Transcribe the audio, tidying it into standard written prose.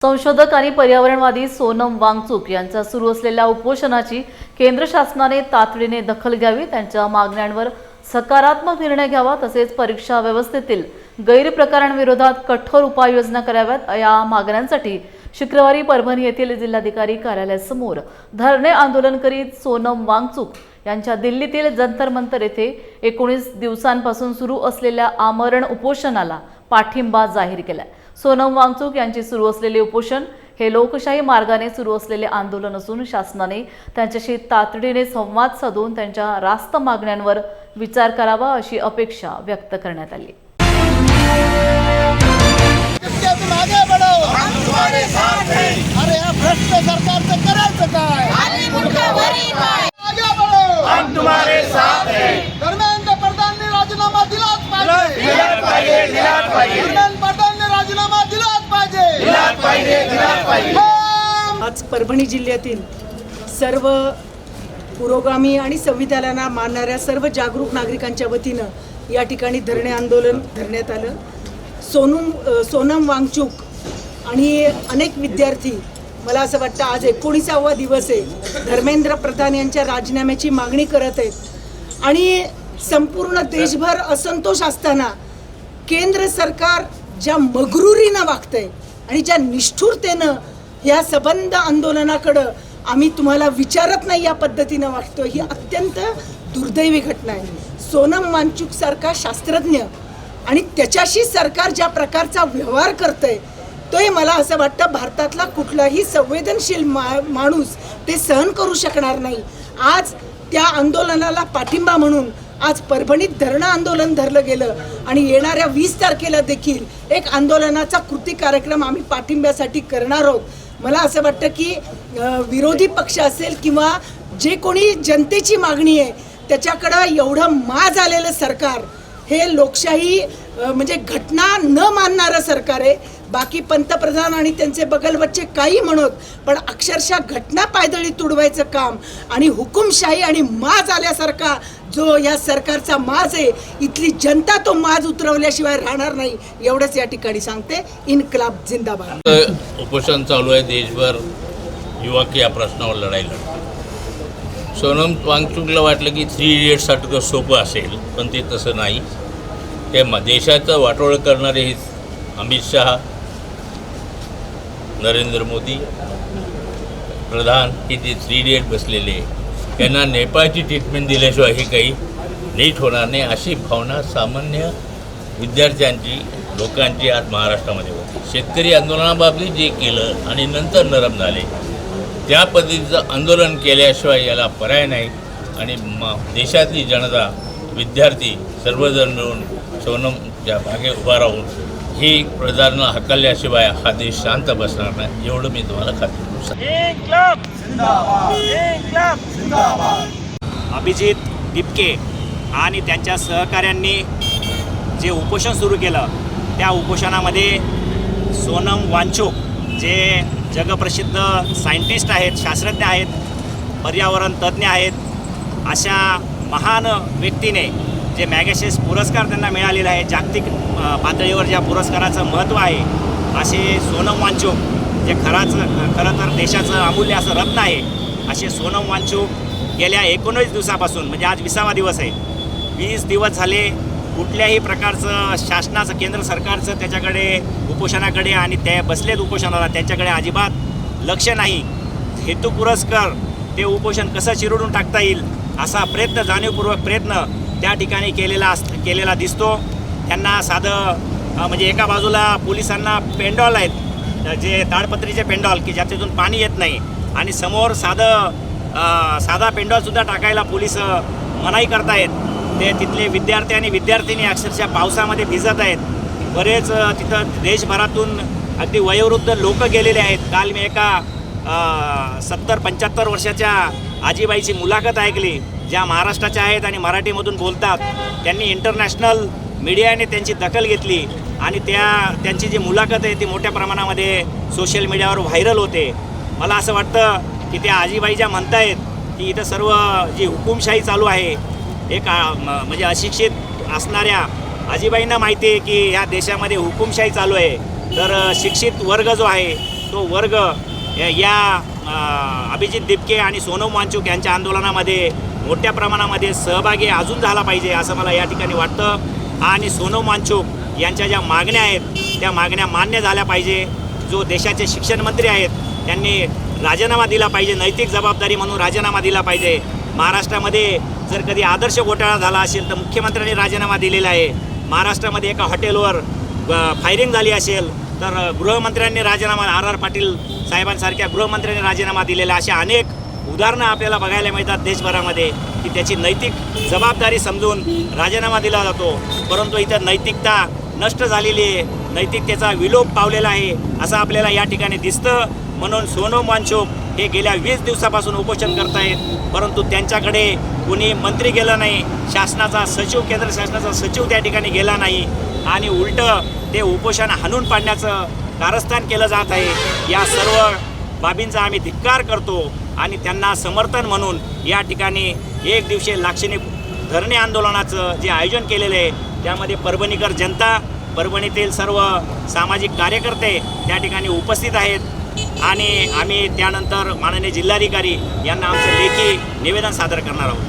संशोधक आणि पर्यावरणवादी सोनम वांगचुक यांचा सुरू असलेल्या उपोषणाची केंद्र शासनाने तातडीने दखल घ्यावी, त्यांच्या मागण्यांवर सकारात्मक निर्णय घ्यावा, तसेच परीक्षा व्यवस्थेतील गैरप्रकारांविरोधात कठोर उपाययोजना कराव्यात या मागण्यांसाठी शुक्रवारी परभणी येथील जिल्हाधिकारी कार्यालयासमोर धरणे आंदोलन करीत सोनम वांगचुक यांच्या दिल्लीतील जंतर मंतर येथे 19 दिवसांपासून सुरू असलेल्या आमरण उपोषणाला पाठिंबा जाहीर केला। सोनम वांगचुक यांची सुरू असलेले उपोषण हे लोकशाही मार्गाने सुरू असलेले आंदोलन असून शासनाने त्यांच्याशी तातडीने संवाद साधून त्यांच्या रास्त मागण्यांवर विचार करावा अशी अपेक्षा व्यक्त करण्यात आली। आज परभणी जिल्ह्यातील सर्व पुरोगामी आणि संविधानाला मानणाऱ्या सर्व जागरूक नागरिकांच्या वतीनं या ठिकाणी धरणे आंदोलन धरण्यात आलं। सोनम वांगचुक आणि अनेक विद्यार्थी, मला असं वाटतं आज 19वा दिवस आहे, धर्मेंद्र प्रधान यांच्या राजीनाम्याची मागणी करत आहेत आणि संपूर्ण देशभर असंतोष असताना केंद्र सरकार ज्या मगरुरीनं वागतंय आणि ज्या निष्ठुरतेनं या सबंध आंदोलनाकडं आम्ही तुम्हाला विचारत नाही या पद्धतीनं वागतो, ही अत्यंत दुर्दैवी घटना आहे। सोनम वांगचुक सारखा शास्त्रज्ञ आणि त्याच्याशी सरकार ज्या प्रकारचा व्यवहार करतंय तोही मला असं वाटतं भारतातला कुठलाही संवेदनशील माणूस ते सहन करू शकणार नाही। आज त्या आंदोलनाला पाठिंबा म्हणून आज परभणीत धरणं आंदोलन धरलं गेलं आणि येणाऱ्या 20 तारखेला देखील एक आंदोलनाचा कृती कार्यक्रम आम्ही पाठिंब्यासाठी करणार आहोत। मला असं वाटतं की विरोधी पक्ष असेल किंवा जे कोणी जनतेची मागणी आहे त्याच्याकडं एवढं माज आलेलं सरकार हे लोकशाही म्हणजे घटना न मानणारं सरकार आहे। बाकी पंतप्रधान आणि त्यांचे बगलवच्चे काही म्हणत, पण अक्षरशः घटना पायदळी तुडवायचं काम आणि हुकुमशाही आणि माज आल्यासारखा जो या सरकारचा माज आहे, इथली जनता तो माज उतरवल्याशिवाय राहणार नाही, एवढंच या ठिकाणी सांगते। इन्कलाब जिंदाबाद। उपोषण चालू आहे देशभर, युवक या प्रश्नावर लढाई लढतात। सोनम वांगचुकला वाटलं की 3 इडियट्ससारखं सोपं असेल, पण ते तसं नाही। ते देशाचं वाटोळं करणारे हे अमित शहा, नरेंद्र मोदी प्रधान हे जे 3 इडियट बसलेले, त्यांना नेपाळची ट्रीटमेंट दिल्याशिवाय हे काही नीट होणार नाही अशी भावना सामान्य विद्यार्थ्यांची, लोकांची आज महाराष्ट्रामध्ये होती। शेतकरी आंदोलनाबाबतीत जे केलं आणि नंतर नरम झाले, त्या पद्धतीचं आंदोलन केल्याशिवाय याला पर्याय नाही आणि देशातली जनता, विद्यार्थी सर्वजण मिळून सोनमच्या मागे उभा राहून ही प्रजांना हकलल्याशिवाय हा देश शांत बसणार नाही, एवढं मी तुम्हाला खात्री करू शकतो। अभिजित दिपके आणि त्यांच्या सहकाऱ्यांनी जे उपोषण सुरू केलं त्या उपोषणामध्ये सोनम वांगचुक जे जगप्रसिद्ध सायंटिस्ट आहेत, शास्त्रज्ञ आहेत, पर्यावरण तज्ज्ञ आहेत, अशा महान व्यक्तीने जे मॅगसेस पुरस्कार त्यांना मिळालेला आहे, जागतिक पातळीवर ज्या पुरस्काराचं महत्त्व आहे, असे सोनम वांगचुक जे खरं तर देशाचं अमूल्य असं रत्न आहे, असे सोनम वांगचुक गेल्या 19 दिवसापासून, म्हणजे आज 20वा दिवस आहे, 20 दिवस झाले कुठल्याही प्रकारचं शासनाचं, केंद्र सरकारचं त्याच्याकडे उपोषणाकडे आणि ते बसलेत उपोषणाला त्यांच्याकडे अजिबात लक्ष नाही। हेतुपुरस्कर ते उपोषण कसं चिरडून टाकता येईल असा प्रयत्न, जाणीवपूर्वक प्रयत्न त्या ठिकाणी केलेला दिसतो। त्यांना साधं म्हणजे एका बाजूला पोलिसांना पेंडॉल आहेत, जे ताडपत्रीचे पेंडॉल की ज्याच्यातून पाणी येत नाही, आणि समोर साधा पेंडॉलसुद्धा टाकायला पोलीस मनाई करतायत। ते तिथले विद्यार्थी आणि विद्यार्थिनी अक्षरशः पावसामध्ये भिजत आहेत। बरेच तिथं देशभरातून अगदी वयोवृद्ध लोक गेलेले आहेत। काल मी एका 70-75 वर्षाच्या आजीबाईची मुलाखत ऐकली, ज्या महाराष्ट्राच्या आहेत आणि मराठीमधून बोलतात। त्यांनी इंटरनॅशनल मीडियाने त्यांची दखल घेतली आणि त्यांची जी मुलाखत आहे ती मोठ्या प्रमाणामध्ये सोशल मीडियावर व्हायरल होते। मला असं वाटतं की त्या आजीबाई ज्या म्हणतायत की इथं सर्व जी हुकुमशाही चालू आहे, एक म्हणजे अशिक्षित असणाऱ्या आजीबाईंना माहिती आहे की ह्या देशामध्ये हुकुमशाही चालू आहे, तर शिक्षित वर्ग जो आहे तो वर्ग या अभिजित दिपके आणि सोनम वांचूक यांच्या आंदोलनामध्ये मोठ्या प्रमाणामध्ये सहभागी अजून झाला पाहिजे असं मला या ठिकाणी वाटतं. आणि सोनम वांचूक यांच्या ज्या मागण्या आहेत त्या मागण्या मान्य झाल्या पाहिजे. जो देशाचे शिक्षण मंत्री आहेत त्यांनी राजीनामा दिला पाहिजे, नैतिक जबाबदारी म्हणून राजीनामा दिला पाहिजे. महाराष्ट्रामध्ये जर कधी आदर्श घोटाळा झाला असेल तर मुख्यमंत्र्यांनी राजीनामा दिलेला आहे. महाराष्ट्रामध्ये एका हॉटेलवर फायरिंग झाली असेल तर गृहमंत्र्यांनी राजीनामा, R.R. पाटील साहेबांसारख्या गृहमंत्र्यांनी राजीनामा दिलेला, अशा अनेक उदाहरणं आपल्याला बघायला मिळतात देशभरामध्ये की त्याची नैतिक जबाबदारी समजून राजीनामा दिला जातो. परंतु इथं नैतिकता नष्ट झालेली आहे, नैतिकतेचा विलोप पावलेला आहे असं आपल्याला या ठिकाणी दिसतं. म्हणून सोनम वांचूक हे गेल्या 20 दिवसापासून उपोषण करतायत, परंतु त्यांच्याकडे कोणी मंत्री गेलं नाही, शासनाचा सचिव, केंद्र शासनाचा सचिव त्या ठिकाणी गेला नाही आणि उलटं ते उपोषण हाणून पाडण्याचं कारस्थान केलं जात आहे. या सर्व बाबींचा आम्ही धिक्कार करतो आणि त्यांना समर्थन म्हणून या ठिकाणी एक दिवसीय लाक्षणिक धरणे आंदोलनाचं जे आयोजन केलेलं आहे त्यामध्ये परभणीकर जनता, परभणीतील सर्व सामाजिक कार्यकर्ते त्या ठिकाणी उपस्थित आहेत आणि आम्ही त्यानंतर माननीय जिल्हाधिकारी यांना आमचं लेखी निवेदन सादर करणार आहोत.